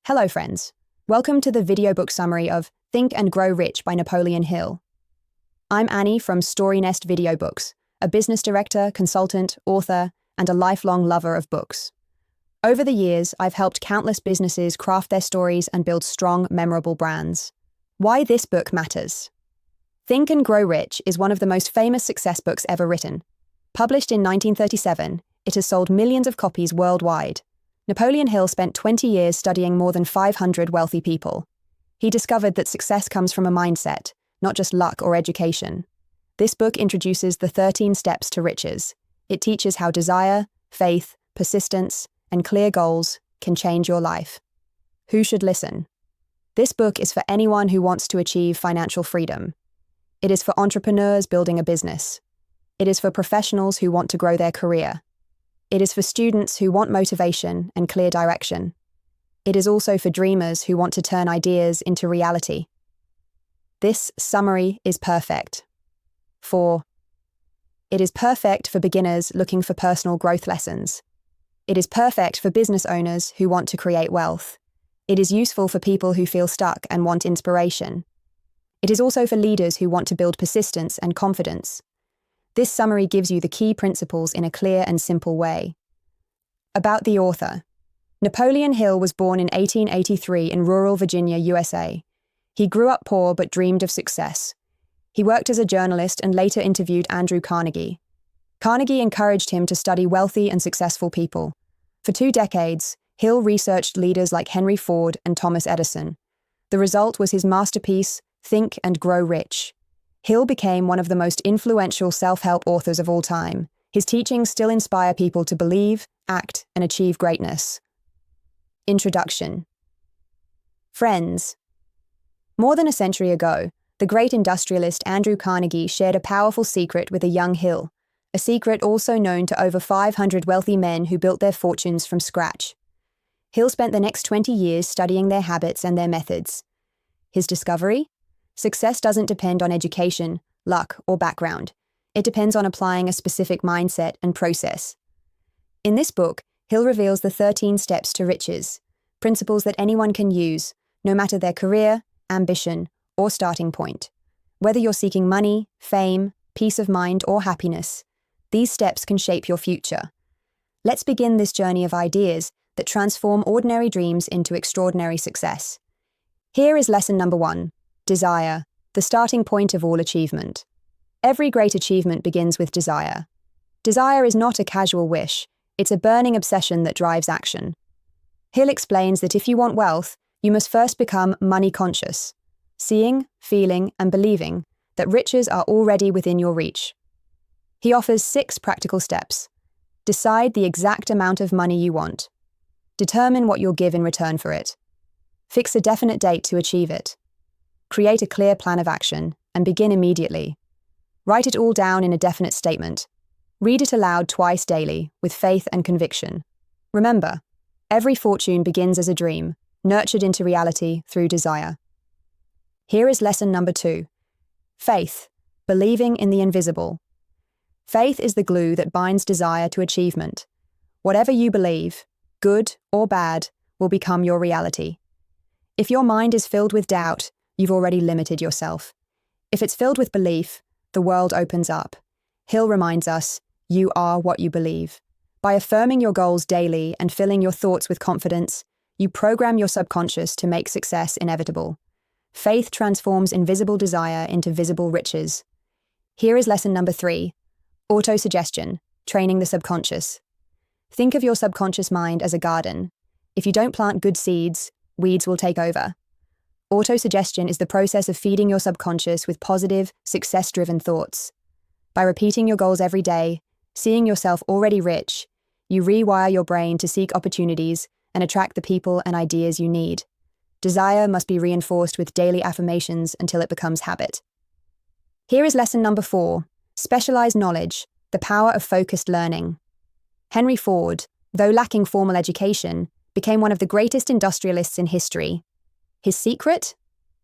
Hello, friends. Welcome to the VideoBook summary of Think and Grow Rich by Napoleon Hill. I'm Annie from StoryNest VideoBooks, a business director, consultant, author, and a lifelong lover of books. Over the years, I've helped countless businesses craft their stories and build strong, memorable brands. Why this book matters. Think and Grow Rich is one of the most famous success books ever written. Published in 1937, it has sold millions of copies worldwide. Napoleon Hill spent 20 years studying more than 500 wealthy people. He discovered that success comes from a mindset, not just luck or education. This book introduces the 13 steps to riches. It teaches how desire, faith, persistence, and clear goals can change your life. Who should listen? This book is for anyone who wants to achieve financial freedom. It is for entrepreneurs building a business. It is for professionals who want to grow their career. It is for students who want motivation and clear direction. It is also for dreamers who want to turn ideas into reality. This summary is perfect. It is perfect for beginners looking for personal growth lessons. It is perfect for business owners who want to create wealth. It is useful for people who feel stuck and want inspiration. It is also for leaders who want to build persistence and confidence. This summary gives you the key principles in a clear and simple way. About the author. Napoleon Hill was born in 1883 in rural Virginia, USA. He grew up poor but dreamed of success. He worked as a journalist and later interviewed Andrew Carnegie. Carnegie encouraged him to study wealthy and successful people. For 2 decades, Hill researched leaders like Henry Ford and Thomas Edison. The result was his masterpiece, Think and Grow Rich. Hill became one of the most influential self-help authors of all time. His teachings still inspire people to believe, act, and achieve greatness. Introduction. Friends. More than a century ago, the great industrialist Andrew Carnegie shared a powerful secret with a young Hill, a secret also known to over 500 wealthy men who built their fortunes from scratch. Hill spent the next 20 years studying their habits and their methods. His discovery? Success doesn't depend on education, luck, or background. It depends on applying a specific mindset and process. In this book, Hill reveals the 13 steps to riches, principles that anyone can use, no matter their career, ambition, or starting point. Whether you're seeking money, fame, peace of mind, or happiness, these steps can shape your future. Let's begin this journey of ideas that transform ordinary dreams into extraordinary success. Here is lesson number 1. Desire, the starting point of all achievement. Every great achievement begins with desire. Desire is not a casual wish, it's a burning obsession that drives action. Hill explains that if you want wealth, you must first become money conscious, seeing, feeling, and believing that riches are already within your reach. He offers 6 practical steps. Decide the exact amount of money you want. Determine what you'll give in return for it. Fix a definite date to achieve it. Create a clear plan of action and begin immediately. Write it all down in a definite statement. Read it aloud twice daily with faith and conviction. Remember, every fortune begins as a dream, nurtured into reality through desire. Here is lesson number 2. Faith, believing in the invisible. Faith is the glue that binds desire to achievement. Whatever you believe, good or bad, will become your reality. If your mind is filled with doubt, you've already limited yourself. If it's filled with belief, the world opens up. Hill reminds us, you are what you believe. By affirming your goals daily and filling your thoughts with confidence, you program your subconscious to make success inevitable. Faith transforms invisible desire into visible riches. Here is lesson number 3. Autosuggestion, training the subconscious. Think of your subconscious mind as a garden. If you don't plant good seeds, weeds will take over. Autosuggestion is the process of feeding your subconscious with positive, success-driven thoughts. By repeating your goals every day, seeing yourself already rich, you rewire your brain to seek opportunities and attract the people and ideas you need. Desire must be reinforced with daily affirmations until it becomes habit. Here is lesson number 4. Specialized knowledge, the power of focused learning. Henry Ford, though lacking formal education, became one of the greatest industrialists in history. His secret?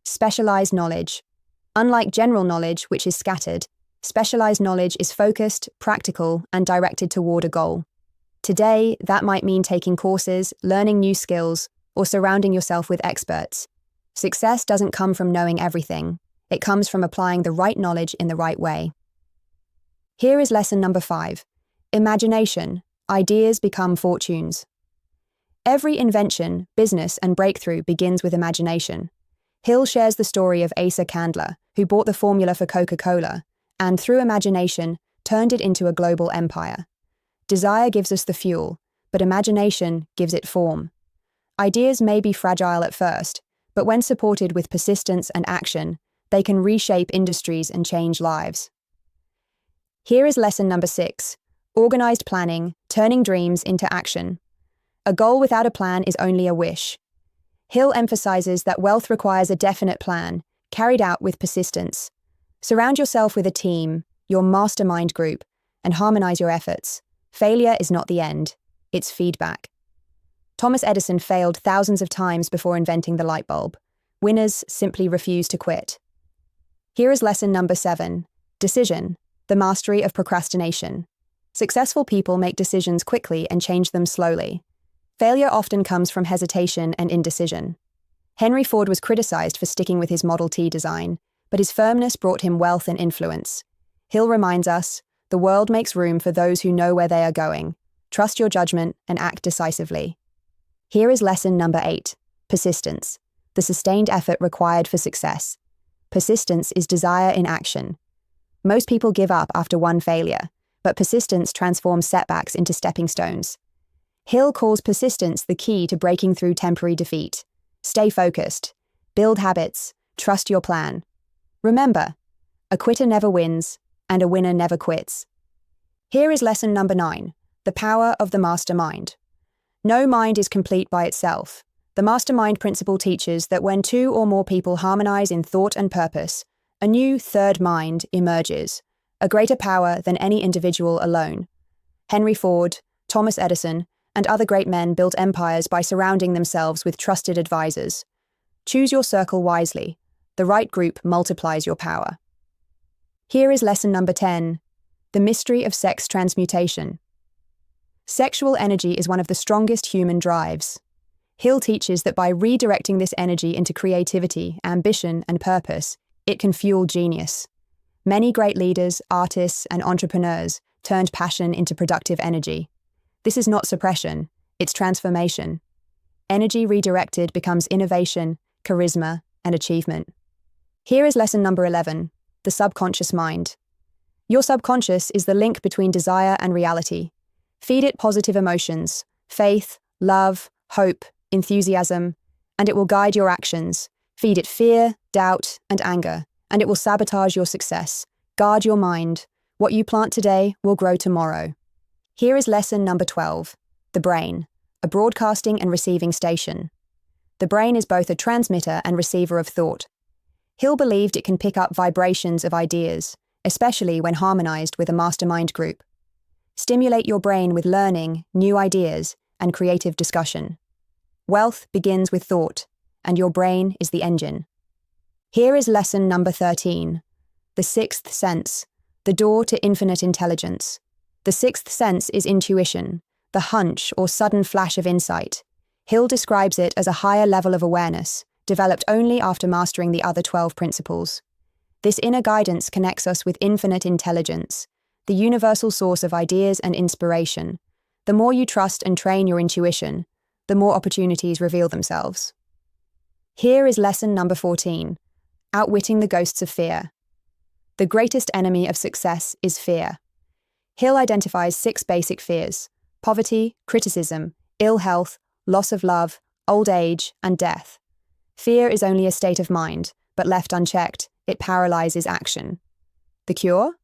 Specialized knowledge. Unlike general knowledge, which is scattered, specialized knowledge is focused, practical, and directed toward a goal. Today, that might mean taking courses, learning new skills, or surrounding yourself with experts. Success doesn't come from knowing everything. It comes from applying the right knowledge in the right way. Here is lesson number 5. Imagination. Ideas become fortunes. Every invention, business, and breakthrough begins with imagination. Hill shares the story of Asa Candler, who bought the formula for Coca-Cola, and through imagination, turned it into a global empire. Desire gives us the fuel, but imagination gives it form. Ideas may be fragile at first, but when supported with persistence and action, they can reshape industries and change lives. Here is lesson number 6. Organized planning, turning dreams into action. A goal without a plan is only a wish. Hill emphasizes that wealth requires a definite plan, carried out with persistence. Surround yourself with a team, your mastermind group, and harmonize your efforts. Failure is not the end, it's feedback. Thomas Edison failed thousands of times before inventing the light bulb. Winners simply refuse to quit. Here is lesson number 7. Decision, the mastery of procrastination. Successful people make decisions quickly and change them slowly. Failure often comes from hesitation and indecision. Henry Ford was criticized for sticking with his Model T design, but his firmness brought him wealth and influence. Hill reminds us, the world makes room for those who know where they are going. Trust your judgment and act decisively. Here is lesson number 8. Persistence, the sustained effort required for success. Persistence is desire in action. Most people give up after one failure, but persistence transforms setbacks into stepping stones. Hill calls persistence the key to breaking through temporary defeat. Stay focused, build habits, trust your plan. Remember, a quitter never wins, and a winner never quits. Here is lesson number 9, the power of the mastermind. No mind is complete by itself. The mastermind principle teaches that when 2 or more people harmonize in thought and purpose, a new third mind emerges, a greater power than any individual alone. Henry Ford, Thomas Edison, and other great men built empires by surrounding themselves with trusted advisors. Choose your circle wisely. The right group multiplies your power. Here is lesson number 10, the mystery of sex transmutation. Sexual energy is one of the strongest human drives. Hill teaches that by redirecting this energy into creativity, ambition, and purpose, it can fuel genius. Many great leaders, artists, and entrepreneurs turned passion into productive energy. This is not suppression, it's transformation. Energy redirected becomes innovation, charisma, and achievement. Here is lesson number 11, the subconscious mind. Your subconscious is the link between desire and reality. Feed it positive emotions, faith, love, hope, enthusiasm, and it will guide your actions. Feed it fear, doubt, and anger, and it will sabotage your success. Guard your mind. What you plant today will grow tomorrow. Here is lesson number 12, the brain, a broadcasting and receiving station. The brain is both a transmitter and receiver of thought. Hill believed it can pick up vibrations of ideas, especially when harmonized with a mastermind group. Stimulate your brain with learning, new ideas, and creative discussion. Wealth begins with thought, and your brain is the engine. Here is lesson number 13, the sixth sense, the door to infinite intelligence. The sixth sense is intuition, the hunch or sudden flash of insight. Hill describes it as a higher level of awareness, developed only after mastering the other 12 principles. This inner guidance connects us with infinite intelligence, the universal source of ideas and inspiration. The more you trust and train your intuition, the more opportunities reveal themselves. Here is lesson number 14, outwitting the ghosts of fear. The greatest enemy of success is fear. Hill identifies 6 basic fears: poverty, criticism, ill health, loss of love, old age, and death. Fear is only a state of mind, but left unchecked, it paralyzes action. The cure?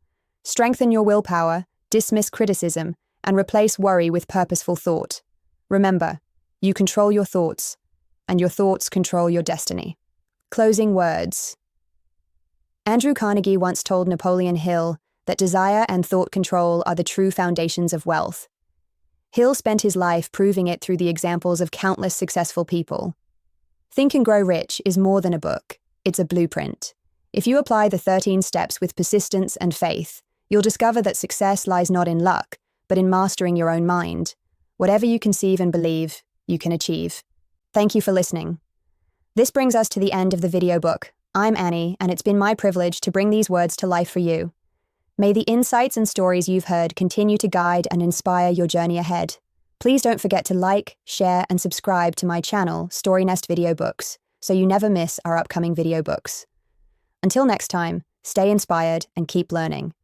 Strengthen your willpower, dismiss criticism, and replace worry with purposeful thought. Remember, you control your thoughts, and your thoughts control your destiny. Closing words. Andrew Carnegie once told Napoleon Hill that desire and thought control are the true foundations of wealth. Hill spent his life proving it through the examples of countless successful people. Think and Grow Rich is more than a book, it's a blueprint. If you apply the 13 steps with persistence and faith, you'll discover that success lies not in luck, but in mastering your own mind. Whatever you conceive and believe, you can achieve. Thank you for listening. This brings us to the end of the video book. I'm Annie, and it's been my privilege to bring these words to life for you. May the insights and stories you've heard continue to guide and inspire your journey ahead. Please don't forget to like, share, and subscribe to my channel, StoryNest VideoBooks, so you never miss our upcoming video books. Until next time, stay inspired and keep learning.